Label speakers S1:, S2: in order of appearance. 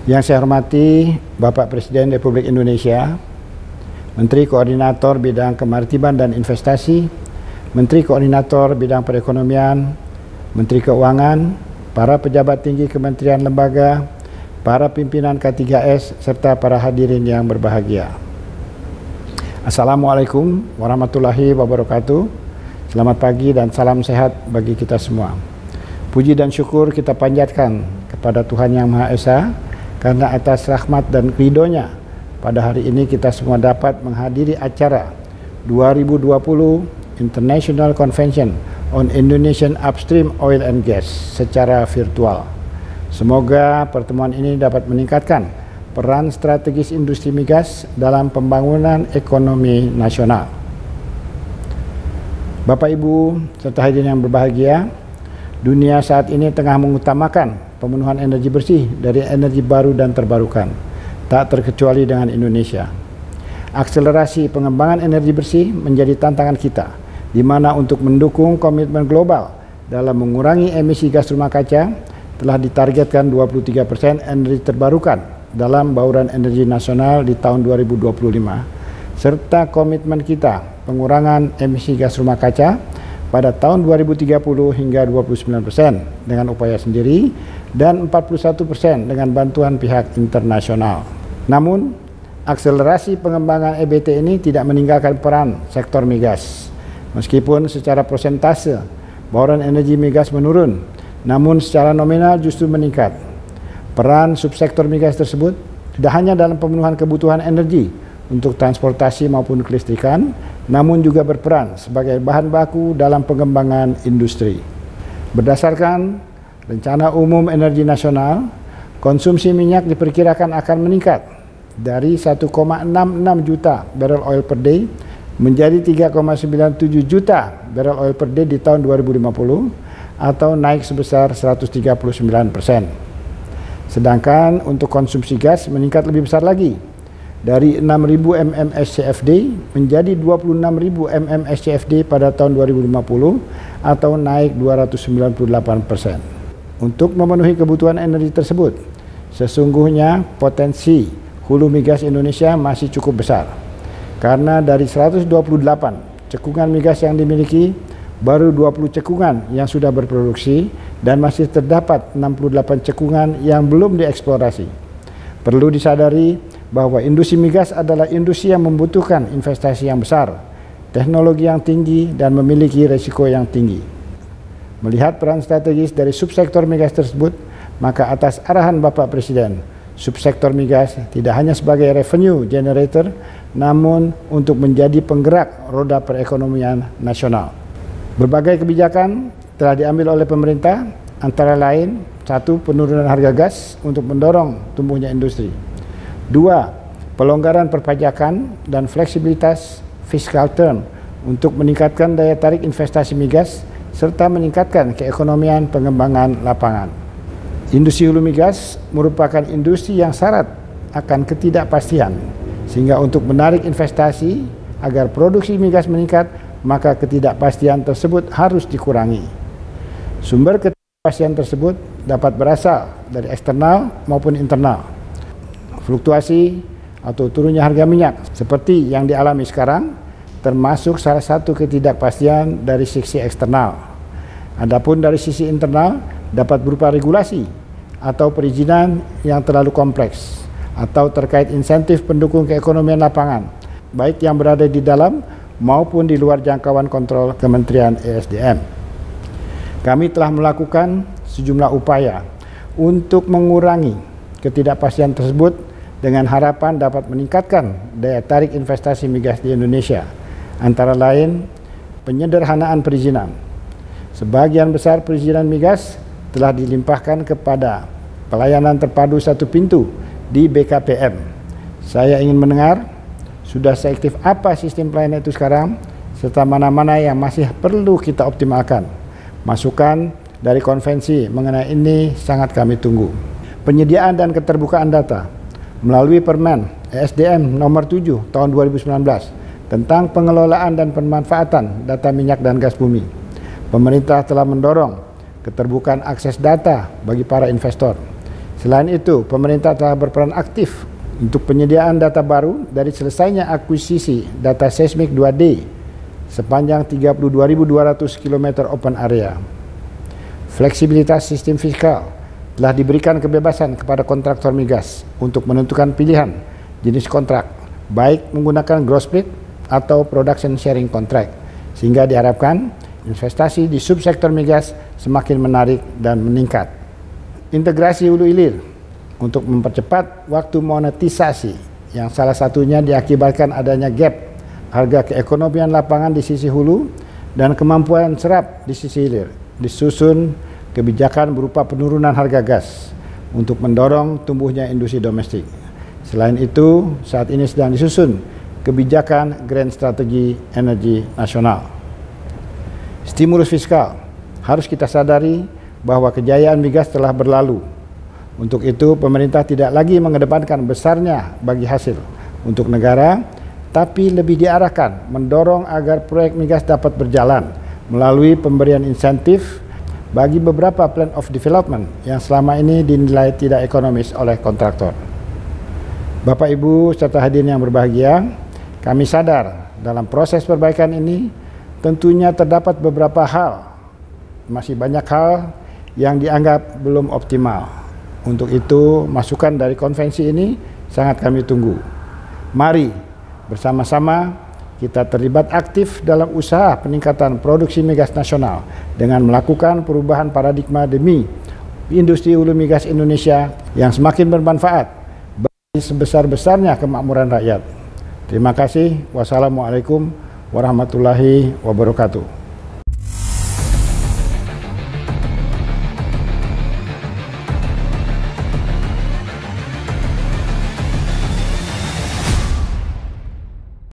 S1: Yang saya hormati Bapak Presiden Republik Indonesia, Menteri Koordinator Bidang Kemaritiman dan Investasi, Menteri Koordinator Bidang Perekonomian, Menteri Keuangan, para pejabat tinggi kementerian lembaga, para pimpinan K3S, serta para hadirin yang berbahagia. Assalamualaikum warahmatullahi wabarakatuh. Selamat pagi dan salam sehat bagi kita semua. Puji dan syukur kita panjatkan kepada Tuhan Yang Maha Esa, karena atas rahmat dan ridhonya pada hari ini kita semua dapat menghadiri acara 2020 International Convention on Indonesian Upstream Oil and Gas secara virtual. Semoga pertemuan ini dapat meningkatkan peran strategis industri migas dalam pembangunan ekonomi nasional. Bapak, Ibu, serta hadirin yang berbahagia, dunia saat ini tengah mengutamakan pemenuhan energi bersih dari energi baru dan terbarukan, tak terkecuali dengan Indonesia. Akselerasi pengembangan energi bersih menjadi tantangan kita, di mana untuk mendukung komitmen global dalam mengurangi emisi gas rumah kaca telah ditargetkan 23% energi terbarukan dalam bauran energi nasional di tahun 2025, serta komitmen kita pengurangan emisi gas rumah kaca pada tahun 2030 hingga 29% dengan upaya sendiri dan 41% dengan bantuan pihak internasional. Namun, akselerasi pengembangan EBT ini tidak meninggalkan peran sektor migas. Meskipun secara persentase bauran energi migas menurun, namun secara nominal justru meningkat. Peran subsektor migas tersebut tidak hanya dalam pemenuhan kebutuhan energi untuk transportasi maupun kelistrikan, namun juga berperan sebagai bahan baku dalam pengembangan industri. Berdasarkan Rencana Umum Energi Nasional, konsumsi minyak diperkirakan akan meningkat dari 1,66 juta barrel oil per day menjadi 3,97 juta barrel oil per day di tahun 2050 atau naik sebesar 139%. Sedangkan untuk konsumsi gas meningkat lebih besar lagi, dari 6.000 mmscfd menjadi 26.000 mmscfd pada tahun 2050 atau naik 298%. Untuk memenuhi kebutuhan energi tersebut, sesungguhnya potensi hulu migas Indonesia masih cukup besar. Karena dari 128 cekungan migas yang dimiliki, baru 20 cekungan yang sudah berproduksi dan masih terdapat 68 cekungan yang belum dieksplorasi. Perlu disadari bahwa industri migas adalah industri yang membutuhkan investasi yang besar, teknologi yang tinggi, dan memiliki risiko yang tinggi. Melihat peran strategis dari subsektor migas tersebut, maka atas arahan Bapak Presiden, subsektor migas tidak hanya sebagai revenue generator, namun untuk menjadi penggerak roda perekonomian nasional. Berbagai kebijakan telah diambil oleh pemerintah, antara lain: 1. Penurunan harga gas untuk mendorong tumbuhnya industri. 2. Pelonggaran perpajakan dan fleksibilitas fiscal term untuk meningkatkan daya tarik investasi migas serta meningkatkan keekonomian pengembangan lapangan. Industri hulu migas merupakan industri yang syarat akan ketidakpastian, sehingga untuk menarik investasi agar produksi migas meningkat, maka ketidakpastian tersebut harus dikurangi. Sumber ketidakpastian tersebut dapat berasal dari eksternal maupun internal. Fluktuasi atau turunnya harga minyak seperti yang dialami sekarang termasuk salah satu ketidakpastian dari sisi eksternal. Adapun dari sisi internal dapat berupa regulasi atau perizinan yang terlalu kompleks atau terkait insentif pendukung keekonomian lapangan, baik yang berada di dalam maupun di luar jangkauan kontrol Kementerian ESDM. Kami telah melakukan sejumlah upaya untuk mengurangi ketidakpastian tersebut dengan harapan dapat meningkatkan daya tarik investasi migas di Indonesia, antara lain penyederhanaan perizinan. Sebagian besar perizinan migas telah dilimpahkan kepada pelayanan terpadu satu pintu di BKPM. Saya ingin mendengar sudah seaktif apa sistem pelayanan itu sekarang, serta mana-mana yang masih perlu kita optimalkan. Masukan dari konvensi mengenai ini sangat kami tunggu. Penyediaan dan keterbukaan data melalui Permen ESDM nomor 7 tahun 2019 tentang pengelolaan dan pemanfaatan data minyak dan gas bumi. Pemerintah telah mendorong keterbukaan akses data bagi para investor. Selain itu, pemerintah telah berperan aktif untuk penyediaan data baru dari selesainya akuisisi data seismik 2D sepanjang 32.200 km open area. Fleksibilitas sistem fiskal telah diberikan kebebasan kepada kontraktor migas untuk menentukan pilihan jenis kontrak, baik menggunakan gross split atau production sharing contract, sehingga diharapkan investasi di subsektor migas semakin menarik dan meningkat. Integrasi hulu hilir untuk mempercepat waktu monetisasi yang salah satunya diakibatkan adanya gap harga keekonomian lapangan di sisi hulu dan kemampuan serap di sisi hilir. Disusun kebijakan berupa penurunan harga gas untuk mendorong tumbuhnya industri domestik. Selain itu, saat ini sedang disusun kebijakan Grand Strategi Energi Nasional. Stimulus fiskal, harus kita sadari bahwa kejayaan migas telah berlalu. Untuk itu, pemerintah tidak lagi mengedepankan besarnya bagi hasil untuk negara, tapi lebih diarahkan mendorong agar proyek migas dapat berjalan melalui pemberian insentif bagi beberapa plan of development yang selama ini dinilai tidak ekonomis oleh kontraktor. Bapak, Ibu, serta hadirin yang berbahagia, kami sadar dalam proses perbaikan ini tentunya terdapat beberapa hal, masih banyak hal yang dianggap belum optimal. Untuk itu, masukan dari konvensi ini sangat kami tunggu. Mari bersama-sama kita terlibat aktif dalam usaha peningkatan produksi migas nasional dengan melakukan perubahan paradigma demi industri hulu migas Indonesia yang semakin bermanfaat bagi sebesar-besarnya kemakmuran rakyat. Terima kasih. Wassalamualaikum warahmatullahi wabarakatuh.